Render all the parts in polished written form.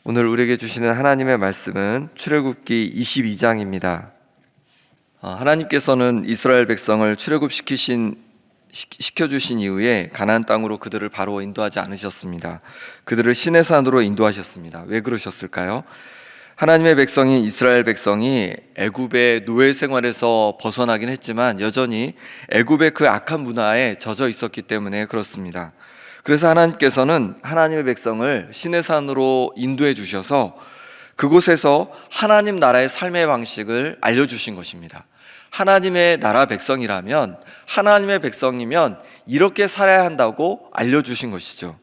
오늘 우리에게 주시는 하나님의 말씀은 출애굽기 22장입니다. 하나님께서는 이스라엘 백성을 시켜주신 이후에 가나안 땅으로 그들을 바로 인도하지 않으셨습니다. 그들을 시내산으로 인도하셨습니다. 왜 그러셨을까요? 하나님의 백성인 이스라엘 백성이 애굽의 노예 생활에서 벗어나긴 했지만 여전히 애굽의 그 악한 문화에 젖어 있었기 때문에 그렇습니다. 그래서 하나님께서는 하나님의 백성을 시내산으로 인도해 주셔서 그곳에서 하나님 나라의 삶의 방식을 알려주신 것입니다. 하나님의 나라 백성이라면, 하나님의 백성이면 이렇게 살아야 한다고 알려주신 것이죠.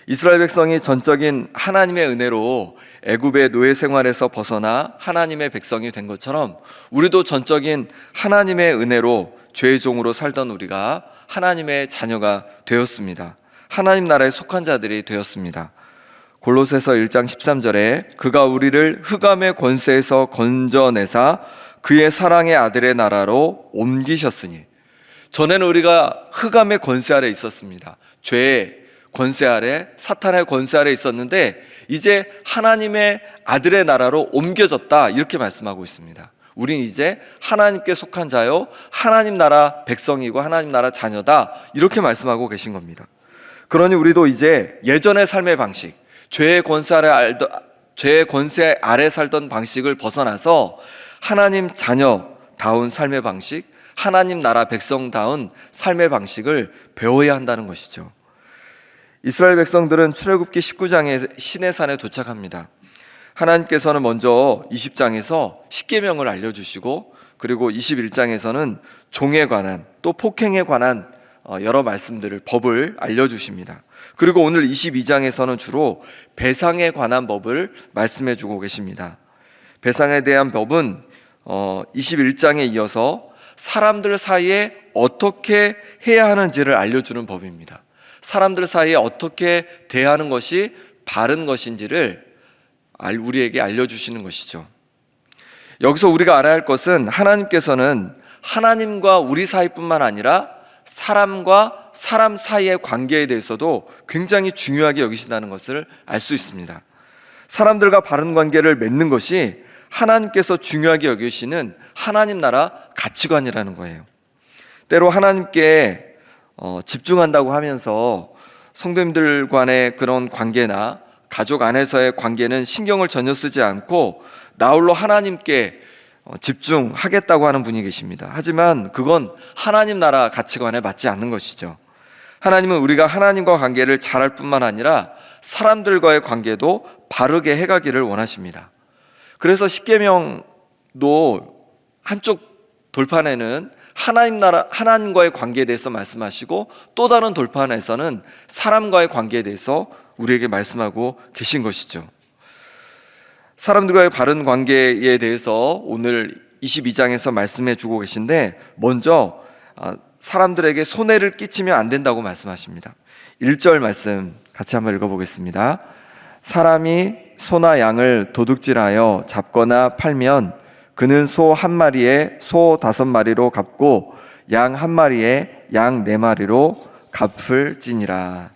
이스라엘 백성이 전적인 하나님의 은혜로 애굽의 노예 생활에서 벗어나 하나님의 백성이 된 것처럼 우리도 전적인 하나님의 은혜로 죄의 종으로 살던 우리가 하나님의 자녀가 되었습니다. 하나님 나라에 속한 자들이 되었습니다. 골로새서 1장 13절에 그가 우리를 흑암의 권세에서 건져내사 그의 사랑의 아들의 나라로 옮기셨으니, 전에는 우리가 흑암의 권세 아래 있었습니다. 죄의 권세 아래, 사탄의 권세 아래 있었는데 이제 하나님의 아들의 나라로 옮겨졌다, 이렇게 말씀하고 있습니다. 우린 이제 하나님께 속한 자요, 하나님 나라 백성이고 하나님 나라 자녀다, 이렇게 말씀하고 계신 겁니다. 그러니 우리도 이제 예전의 삶의 방식, 죄의 권세 아래 살던 방식을 벗어나서 하나님 자녀다운 삶의 방식, 하나님 나라 백성다운 삶의 방식을 배워야 한다는 것이죠. 이스라엘 백성들은 출애굽기 19장에 시내산에 도착합니다. 하나님께서는 먼저 20장에서 십계명을 알려주시고, 그리고 21장에서는 종에 관한, 또 폭행에 관한 여러 말씀들을, 법을 알려주십니다. 그리고 오늘 22장에서는 주로 배상에 관한 법을 말씀해 주고 계십니다. 배상에 대한 법은 21장에 이어서 사람들 사이에 어떻게 해야 하는지를 알려주는 법입니다. 사람들 사이에 어떻게 대하는 것이 바른 것인지를 우리에게 알려주시는 것이죠. 여기서 우리가 알아야 할 것은 하나님께서는 하나님과 우리 사이뿐만 아니라 사람과 사람 사이의 관계에 대해서도 굉장히 중요하게 여기신다는 것을 알 수 있습니다. 사람들과 바른 관계를 맺는 것이 하나님께서 중요하게 여기시는 하나님 나라 가치관이라는 거예요. 때로 하나님께 집중한다고 하면서 성도님들 간의 그런 관계나 가족 안에서의 관계는 신경을 전혀 쓰지 않고 나홀로 하나님께 집중하겠다고 하는 분이 계십니다. 하지만 그건 하나님 나라 가치관에 맞지 않는 것이죠. 하나님은 우리가 하나님과 관계를 잘할 뿐만 아니라 사람들과의 관계도 바르게 해가기를 원하십니다. 그래서 십계명도 한쪽 돌판에는 하나님과의 관계에 대해서 말씀하시고, 또 다른 돌판에서는 사람과의 관계에 대해서 우리에게 말씀하고 계신 것이죠. 사람들과의 바른 관계에 대해서 오늘 22장에서 말씀해 주고 계신데, 먼저 사람들에게 손해를 끼치면 안 된다고 말씀하십니다. 1절 말씀 같이 한번 읽어보겠습니다. 사람이 소나 양을 도둑질하여 잡거나 팔면 그는 소 한 마리에 소 5마리로 갚고 양 한 마리에 양 4마리로 갚을지니라.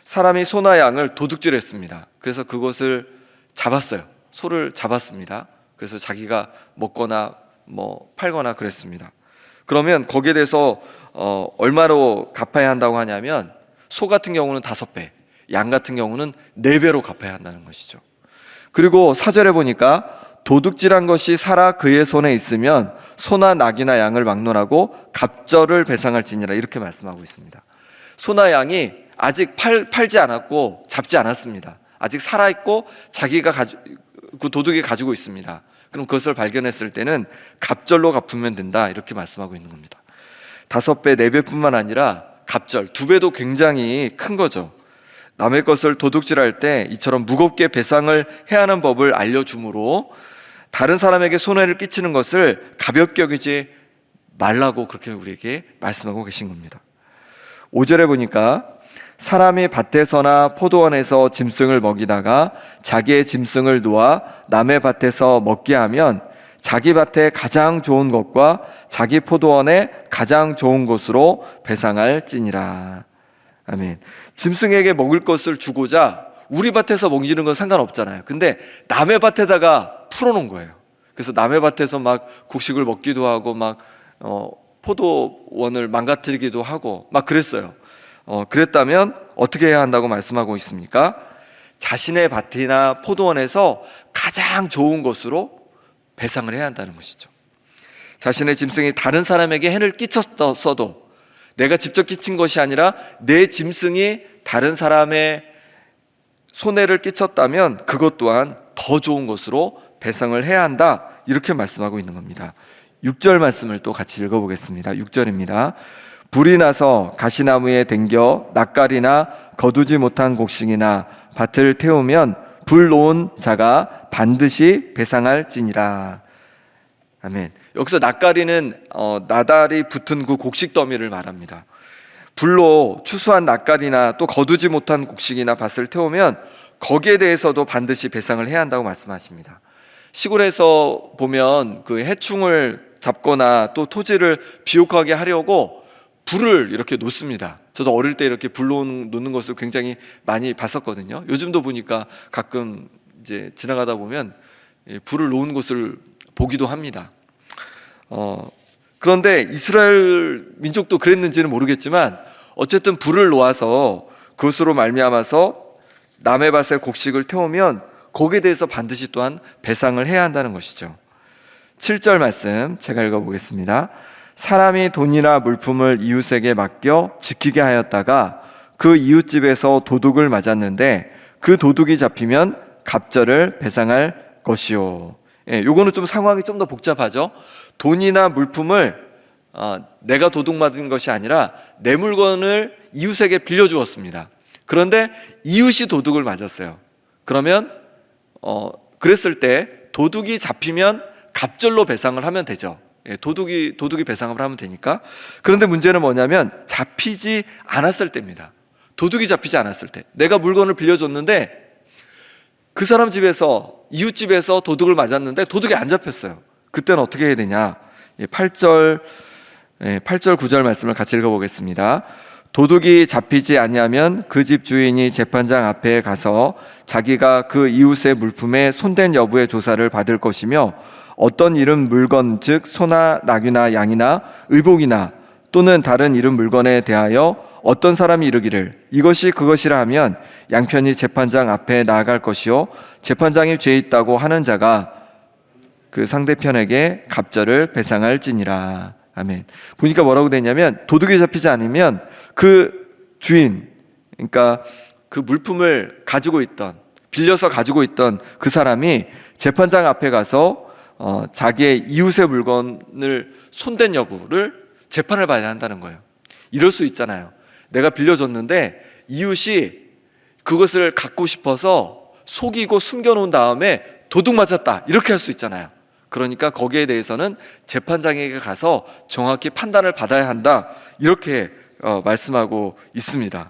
사람이 소나 양을 도둑질했습니다. 그래서 그것을 잡았어요. 소를 잡았습니다. 그래서 자기가 먹거나 팔거나 그랬습니다. 그러면 거기에 대해서 얼마로 갚아야 한다고 하냐면, 소 같은 경우는 5배, 양 같은 경우는 4배로 갚아야 한다는 것이죠. 그리고 4절에 보니까 도둑질한 것이 살아 그의 손에 있으면 소나 낙이나 양을 막론하고 갑절을 배상할지니라, 이렇게 말씀하고 있습니다. 소나 양이 아직 팔지 않았고 잡지 않았습니다. 아직 살아있고 자기가 그 도둑이 가지고 있습니다. 그럼 그것을 발견했을 때는 갑절로 갚으면 된다, 이렇게 말씀하고 있는 겁니다. 5배, 4배뿐만 아니라 갑절, 2배도 굉장히 큰 거죠. 남의 것을 도둑질할 때 이처럼 무겁게 배상을 해야 하는 법을 알려주므로 다른 사람에게 손해를 끼치는 것을 가볍게 여기지 말라고 그렇게 우리에게 말씀하고 계신 겁니다. 5절에 보니까 사람이 밭에서나 포도원에서 짐승을 먹이다가 자기의 짐승을 놓아 남의 밭에서 먹게 하면 자기 밭에 가장 좋은 것과 자기 포도원에 가장 좋은 것으로 배상할지니라. 아멘. 짐승에게 먹을 것을 주고자 우리 밭에서 먹이는 건 상관없잖아요. 근데 남의 밭에다가 풀어놓은 거예요. 그래서 남의 밭에서 막 곡식을 먹기도 하고 막 포도원을 망가뜨리기도 하고 막 그랬어요. 그랬다면 어떻게 해야 한다고 말씀하고 있습니까? 자신의 밭이나 포도원에서 가장 좋은 것으로 배상을 해야 한다는 것이죠. 자신의 짐승이 다른 사람에게 해를 끼쳤어도 내가 직접 끼친 것이 아니라 내 짐승이 다른 사람의 손해를 끼쳤다면 그것 또한 더 좋은 것으로 배상을 해야 한다, 이렇게 말씀하고 있는 겁니다. 6절 말씀을 또 같이 읽어보겠습니다. 6절입니다. 불이 나서 가시나무에 댕겨 낯가리나 거두지 못한 곡식이나 밭을 태우면 불 놓은 자가 반드시 배상할지니라. 아멘. 여기서 낯가리는 나달이 붙은 그 곡식 더미를 말합니다. 불로 추수한 낯가리나 또 거두지 못한 곡식이나 밭을 태우면 거기에 대해서도 반드시 배상을 해야 한다고 말씀하십니다. 시골에서 보면 그 해충을 잡거나 또 토지를 비옥하게 하려고 불을 이렇게 놓습니다. 저도 어릴 때 이렇게 불 놓는 것을 굉장히 많이 봤었거든요. 요즘도 보니까 가끔 이제 지나가다 보면 불을 놓은 곳을 보기도 합니다. 그런데 이스라엘 민족도 그랬는지는 모르겠지만 어쨌든 불을 놓아서 그것으로 말미암아서 남의 밭에 곡식을 태우면 거기에 대해서 반드시 또한 배상을 해야 한다는 것이죠. 7절 말씀 제가 읽어보겠습니다. 사람이 돈이나 물품을 이웃에게 맡겨 지키게 하였다가 그 이웃집에서 도둑을 맞았는데 그 도둑이 잡히면 갑절을 배상할 것이요. 요거는 좀 상황이 좀 더 복잡하죠. 돈이나 물품을 내가 도둑 맞은 것이 아니라 내 물건을 이웃에게 빌려주었습니다. 그런데 이웃이 도둑을 맞았어요. 그러면 그랬을 때 도둑이 잡히면 갑절로 배상을 하면 되죠. 도둑이 배상을 하면 되니까. 그런데 문제는 뭐냐면 잡히지 않았을 때입니다. 도둑이 잡히지 않았을 때, 내가 물건을 빌려줬는데 그 사람 집에서, 이웃집에서 도둑을 맞았는데 도둑이 안 잡혔어요. 그때는 어떻게 해야 되냐? 8절 9절 말씀을 같이 읽어보겠습니다. 도둑이 잡히지 아니하면 그 집 주인이 재판장 앞에 가서 자기가 그 이웃의 물품에 손댄 여부의 조사를 받을 것이며 어떤 이름 물건 즉 소나 낙이나 양이나 의복이나 또는 다른 이름 물건에 대하여 어떤 사람이 이르기를 이것이 그것이라 하면 양편이 재판장 앞에 나아갈 것이요 재판장이 죄 있다고 하는 자가 그 상대편에게 갑절을 배상할지니라. 아멘. 보니까 뭐라고 되냐면 도둑이 잡히지 않으면 그 주인, 그러니까 그 물품을 가지고 있던, 빌려서 가지고 있던 그 사람이 재판장 앞에 가서 자기의 이웃의 물건을 손댄 여부를 재판을 받아야 한다는 거예요. 이럴 수 있잖아요. 내가 빌려줬는데 이웃이 그것을 갖고 싶어서 속이고 숨겨놓은 다음에 도둑 맞았다, 이렇게 할 수 있잖아요. 그러니까 거기에 대해서는 재판장에게 가서 정확히 판단을 받아야 한다, 이렇게 말씀하고 있습니다.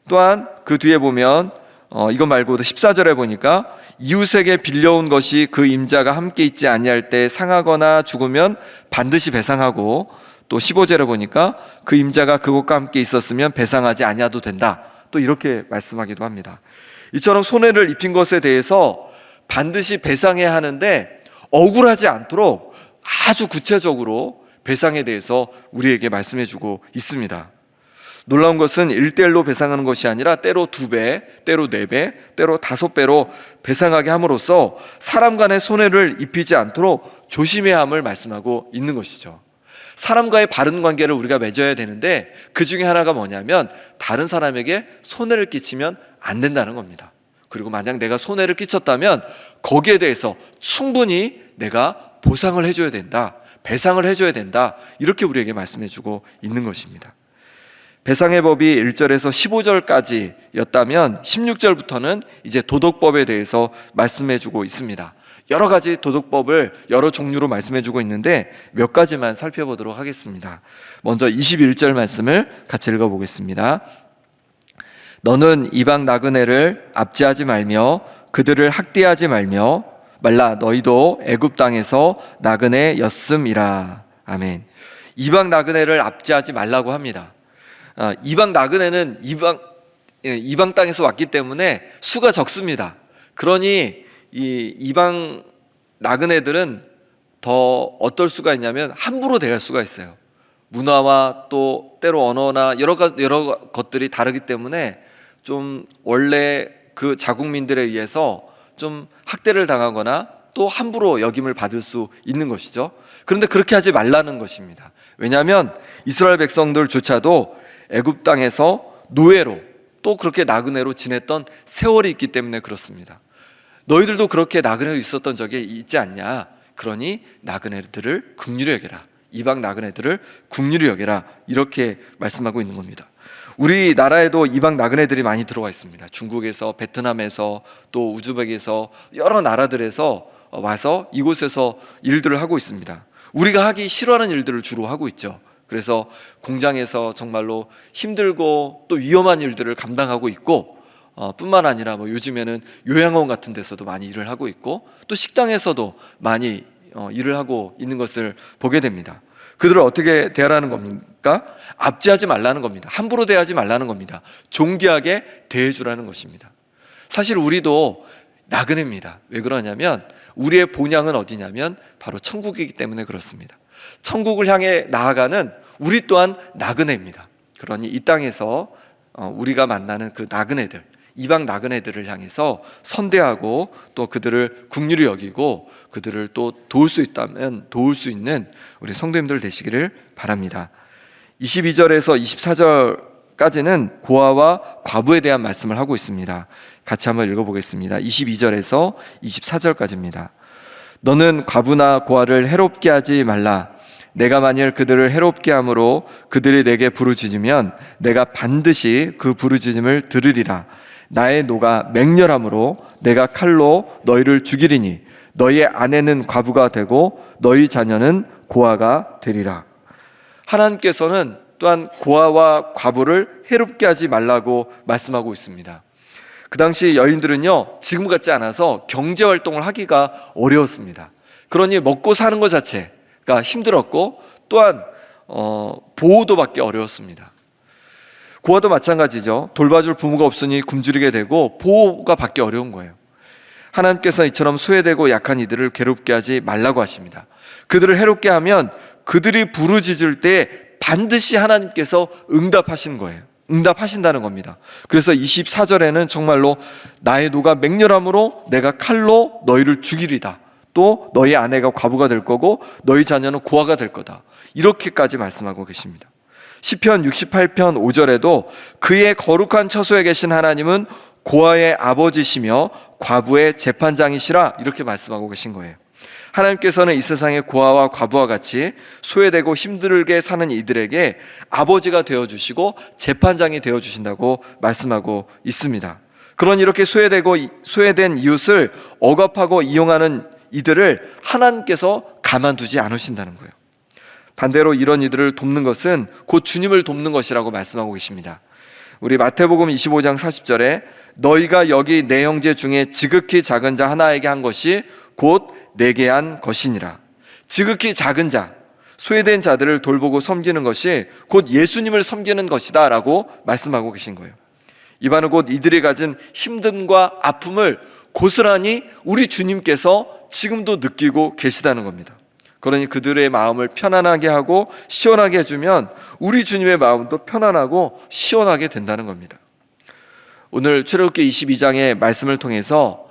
또한 그 뒤에 보면 이거 말고도 14절에 보니까 이웃에게 빌려온 것이 그 임자가 함께 있지 아니할 때 상하거나 죽으면 반드시 배상하고, 또 15절에 보니까 그 임자가 그것과 함께 있었으면 배상하지 아니하도 된다, 또 이렇게 말씀하기도 합니다. 이처럼 손해를 입힌 것에 대해서 반드시 배상해야 하는데 억울하지 않도록 아주 구체적으로 배상에 대해서 우리에게 말씀해주고 있습니다. 놀라운 것은 1대1로 배상하는 것이 아니라 때로 2배, 때로 4배, 때로 5배로 배상하게 함으로써 사람 간의 손해를 입히지 않도록 조심해야 함을 말씀하고 있는 것이죠. 사람과의 바른 관계를 우리가 맺어야 되는데 그 중에 하나가 뭐냐면 다른 사람에게 손해를 끼치면 안 된다는 겁니다. 그리고 만약 내가 손해를 끼쳤다면 거기에 대해서 충분히 내가 보상을 해줘야 된다, 배상을 해줘야 된다, 이렇게 우리에게 말씀해주고 있는 것입니다. 배상의 법이 1절에서 15절까지였다면 16절부터는 이제 도덕법에 대해서 말씀해주고 있습니다. 여러 가지 도덕법을 여러 종류로 말씀해주고 있는데 몇 가지만 살펴보도록 하겠습니다. 먼저 21절 말씀을 같이 읽어보겠습니다. 너는 이방 나그네를 압제하지 말며 그들을 학대하지 말라. 너희도 애굽 땅에서 나그네였음이라. 아멘. 이방 나그네를 압제하지 말라고 합니다. 이방 나그네는 이방 땅에서 왔기 때문에 수가 적습니다. 그러니 이 이방 나그네들은 더 어떨 수가 있냐면 함부로 대할 수가 있어요. 문화와 또 때로 언어나 여러 것들이 다르기 때문에 좀 원래 그 자국민들에 의해서 좀 학대를 당하거나 또 함부로 여김을 받을 수 있는 것이죠. 그런데 그렇게 하지 말라는 것입니다. 왜냐하면 이스라엘 백성들조차도 애굽 땅에서 노예로 또 그렇게 나그네로 지냈던 세월이 있기 때문에 그렇습니다. 너희들도 그렇게 나그네로 있었던 적이 있지 않냐? 그러니 나그네들을 긍휼히 여겨라. 이방 나그네들을 긍휼히 여겨라. 이렇게 말씀하고 있는 겁니다. 우리나라에도 이방 나그네들이 많이 들어와 있습니다. 중국에서, 베트남에서, 또 우즈벡에서 여러 나라들에서 와서 이곳에서 일들을 하고 있습니다. 우리가 하기 싫어하는 일들을 주로 하고 있죠. 그래서 공장에서 정말로 힘들고 또 위험한 일들을 감당하고 있고, 뿐만 아니라 요즘에는 요양원 같은 데서도 많이 일을 하고 있고, 또 식당에서도 많이 일을 하고 있는 것을 보게 됩니다. 그들을 어떻게 대하라는 겁니까? 압제하지 말라는 겁니다. 함부로 대하지 말라는 겁니다. 존귀하게 대해주라는 것입니다. 사실 우리도 나그네입니다. 왜 그러냐면 우리의 본향은 어디냐면 바로 천국이기 때문에 그렇습니다. 천국을 향해 나아가는 우리 또한 나그네입니다. 그러니 이 땅에서 우리가 만나는 그 나그네들, 이방 나그네들을 향해서 선대하고 또 그들을 긍휼히 여기고 그들을 또 도울 수 있다면 도울 수 있는 우리 성도님들 되시기를 바랍니다. 22절에서 24절까지는 고아와 과부에 대한 말씀을 하고 있습니다. 같이 한번 읽어보겠습니다. 22절에서 24절까지입니다. 너는 과부나 고아를 해롭게 하지 말라. 내가 만일 그들을 해롭게 함으로 그들이 내게 부르짖으면 내가 반드시 그 부르짖음을 들으리라. 나의 노가 맹렬함으로 내가 칼로 너희를 죽이리니 너희의 아내는 과부가 되고 너희 자녀는 고아가 되리라. 하나님께서는 또한 고아와 과부를 해롭게 하지 말라고 말씀하고 있습니다. 그 당시 여인들은요, 지금 같지 않아서 경제활동을 하기가 어려웠습니다. 그러니 먹고 사는 것 자체가 힘들었고 또한 보호도 받기 어려웠습니다. 고아도 마찬가지죠. 돌봐줄 부모가 없으니 굶주리게 되고 보호가 받기 어려운 거예요. 하나님께서 이처럼 소외되고 약한 이들을 괴롭게 하지 말라고 하십니다. 그들을 해롭게 하면 그들이 부르짖을 때 반드시 하나님께서 응답하신 거예요. 응답하신다는 겁니다. 그래서 24절에는 정말로 나의 노가 맹렬함으로 내가 칼로 너희를 죽이리다. 또 너희 아내가 과부가 될 거고 너희 자녀는 고아가 될 거다. 이렇게까지 말씀하고 계십니다. 시편 68편 5절에도 그의 거룩한 처소에 계신 하나님은 고아의 아버지시며 과부의 재판장이시라 이렇게 말씀하고 계신 거예요. 하나님께서는 이 세상의 고아와 과부와 같이 소외되고 힘들게 사는 이들에게 아버지가 되어주시고 재판장이 되어주신다고 말씀하고 있습니다. 그런 이렇게 소외된 이웃을 억압하고 이용하는 이들을 하나님께서 가만두지 않으신다는 거예요. 반대로 이런 이들을 돕는 것은 곧 주님을 돕는 것이라고 말씀하고 계십니다. 우리 마태복음 25장 40절에 너희가 여기 내 형제 중에 지극히 작은 자 하나에게 한 것이 곧 내게 한 것이니라. 지극히 작은 자, 소외된 자들을 돌보고 섬기는 것이 곧 예수님을 섬기는 것이다 라고 말씀하고 계신 거예요. 이 바는 곧 이들이 가진 힘듦과 아픔을 고스란히 우리 주님께서 지금도 느끼고 계시다는 겁니다. 그러니 그들의 마음을 편안하게 하고 시원하게 해주면 우리 주님의 마음도 편안하고 시원하게 된다는 겁니다. 오늘 출애굽기 22장의 말씀을 통해서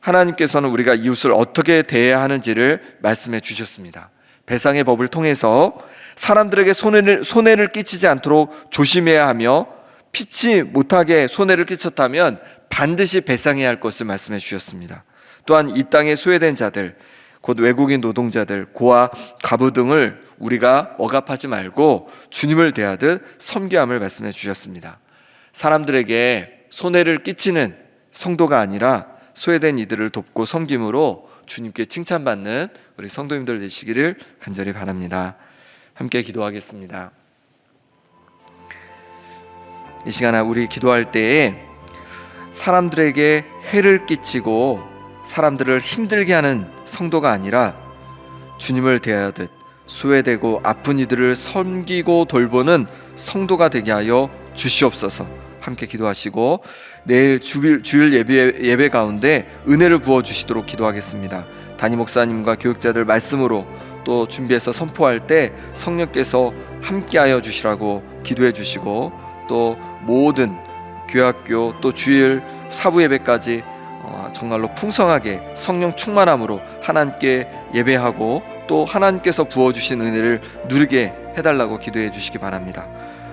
하나님께서는 우리가 이웃을 어떻게 대해야 하는지를 말씀해 주셨습니다. 배상의 법을 통해서 사람들에게 손해를 끼치지 않도록 조심해야 하며 피치 못하게 손해를 끼쳤다면 반드시 배상해야 할 것을 말씀해 주셨습니다. 또한 이 땅에 소외된 자들, 곧 외국인 노동자들, 고아, 과부 등을 우리가 억압하지 말고 주님을 대하듯 섬겨함을 말씀해 주셨습니다. 사람들에게 손해를 끼치는 성도가 아니라 소외된 이들을 돕고 섬김으로 주님께 칭찬받는 우리 성도님들 되시기를 간절히 바랍니다. 함께 기도하겠습니다. 이 시간에 우리 기도할 때에 사람들에게 해를 끼치고 사람들을 힘들게 하는 성도가 아니라 주님을 대하듯 소외되고 아픈 이들을 섬기고 돌보는 성도가 되게 하여 주시옵소서. 함께 기도하시고 내일 주일 예배 가운데 은혜를 부어 주시도록 기도하겠습니다. 담임 목사님과 교육자들 말씀으로 또 준비해서 선포할 때 성령께서 함께하여 주시라고 기도해 주시고, 또 모든 교학교 또 주일 사부 예배까지 정말로 풍성하게 성령 충만함으로 하나님께 예배하고 또 하나님께서 부어주신 은혜를 누리게 해달라고 기도해 주시기 바랍니다.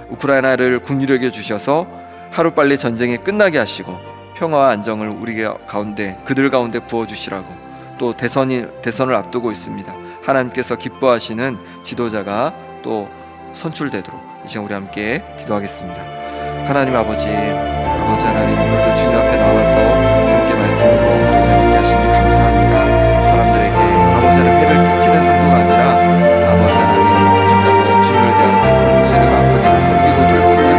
우크라이나를 국률하게 주셔서 하루빨리 전쟁이 끝나게 하시고 평화와 안정을 우리 가운데 그들 가운데 부어주시라고, 또 대선을 앞두고 있습니다. 하나님께서 기뻐하시는 지도자가 또 선출되도록 이제 우리 함께 기도하겠습니다. 하나님 아버지 하나님, 오늘도 주님 앞에 나와서 함께 말씀으로 또 은혜 받게 하시니 감사합니다. 사람들에게 아버지 하나님 해를 끼치는 성도가 아니라 아버지 하나님 정말로 주님을 대하는 쇠뇌가 아픈 이를 섬기고 돌보는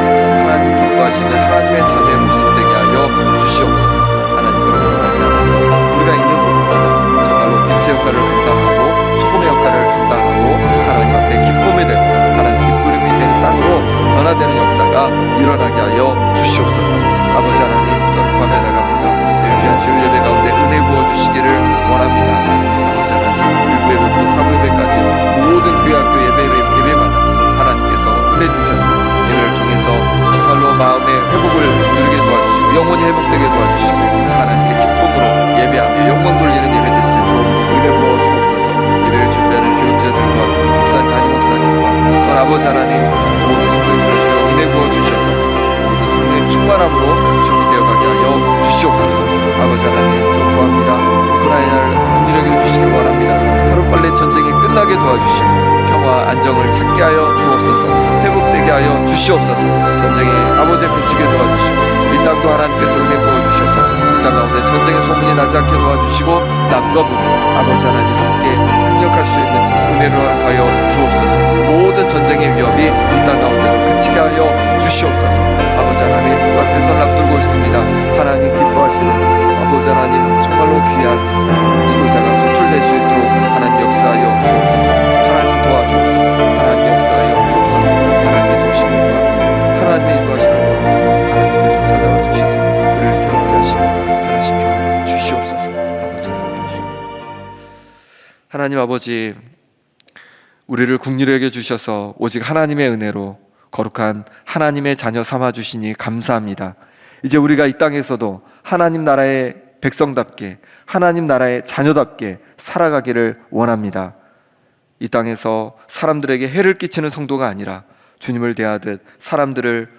하나님 기뻐하시는 하나님의 자녀의 모습 되게 하여 주시옵소서. 하나님, 그런 하나님 안에서 우리가 있는 곳마다 정말로 빛의 역할을 감당하고 소금의 역할을 감당하고 하나님 앞에 기쁨이 되고 하나님 기쁨이 되는 땅으로 변화되는 역사가 일어나게 하여 주시옵소서. 아버지 하나님, 또한 구하며 나갑니다. 내일 귀한 주일 예배 가운데 은혜 부어주시기를 원합니다. 아버지 하나님, 1부 예배부터 4부 예배까지 모든 교회학교 예배마다 하나님께서 은혜 주셔서 예배를 통해서 정말로 마음의 회복을 누리게 도와주시고 영혼이 회복되게 도와주시고 하나님께 기쁨으로 예배하며 영광 돌리는 예배 될 수 있도록 은혜 부어주옵소서. 예배를 준비하는 교육자들과 목사님, 담임 목사님과 또한 아버지 하나님, 모든 성도님들 주여 은혜 부어주셔서 성령의 충만함으로 준비되어 가게 하여 주시옵소서. 아버지 하나님, 또 구합니다. 우크라이나를 국률하게 주시길 원합니다. 하루빨리 전쟁이 끝나게 도와주시고 평화 안정을 찾게 하여 주옵소서. 회복되게 하여 주시옵소서. 전쟁이 아버지의 그치게 도와주시고 이 땅도 하나님께서 은혜 부어주셔서 이 땅 가운데 전쟁의 소문이 나지 않게 도와주시고 남과 북이 아버지 하나님 함께 협력할 수 있는 은혜를 허락하여 주옵소서. 모든 전쟁의 위협이 이 땅 가운데도 그치게 하여 주시옵소서. 아버지 하나님, 또한 대선을 앞두고 있습니다. 하나님 기뻐하시는 아버지 하나님, 정말로 귀한 지도자가 선출될 수 있도록 하나님 역사하여 주옵소서. 하나님 도와주옵소서. 하나님 역사하여 주옵소서. 하나님의 도우심을 구합니다. 하나님의 인도하심을 구합니다. 하나님께서 찾아와 주셔서 우리를 새롭게 하시고 변화시켜 주시옵소서. 아버지 하나님 아버지, 우리를 국률하게 주셔서 오직 하나님의 은혜로 거룩한 하나님의 자녀 삼아 주시니 감사합니다. 이제 우리가 이 땅에서도 하나님 나라의 백성답게 하나님 나라의 자녀답게 살아가기를 원합니다. 이 땅에서 사람들에게 해를 끼치는 성도가 아니라 주님을 대하듯 사람들을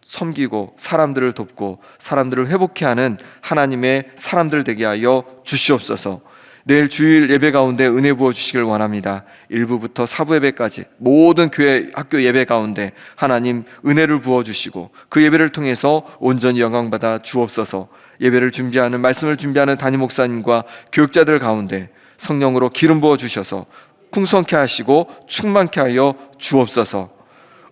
섬기고 사람들을 돕고 사람들을 회복케 하는 하나님의 사람들 되게 하여 주시옵소서. 내일 주일 예배 가운데 은혜 부어 주시길 원합니다. 1부부터 4부 예배까지 모든 교회 학교 예배 가운데 하나님 은혜를 부어 주시고 그 예배를 통해서 온전히 영광받아 주옵소서. 예배를 준비하는 말씀을 준비하는 담임 목사님과 교육자들 가운데 성령으로 기름 부어 주셔서 풍성케 하시고 충만케 하여 주옵소서.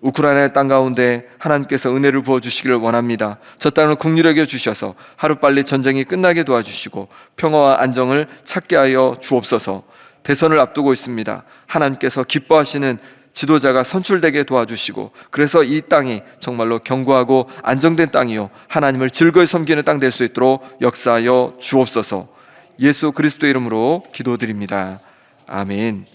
우크라이나의 땅 가운데 하나님께서 은혜를 부어주시기를 원합니다. 저 땅을 국률하게 주셔서 하루빨리 전쟁이 끝나게 도와주시고 평화와 안정을 찾게 하여 주옵소서. 대선을 앞두고 있습니다. 하나님께서 기뻐하시는 지도자가 선출되게 도와주시고 그래서 이 땅이 정말로 견고하고 안정된 땅이요 하나님을 즐거이 섬기는 땅 될 수 있도록 역사하여 주옵소서. 예수 그리스도의 이름으로 기도드립니다. 아멘.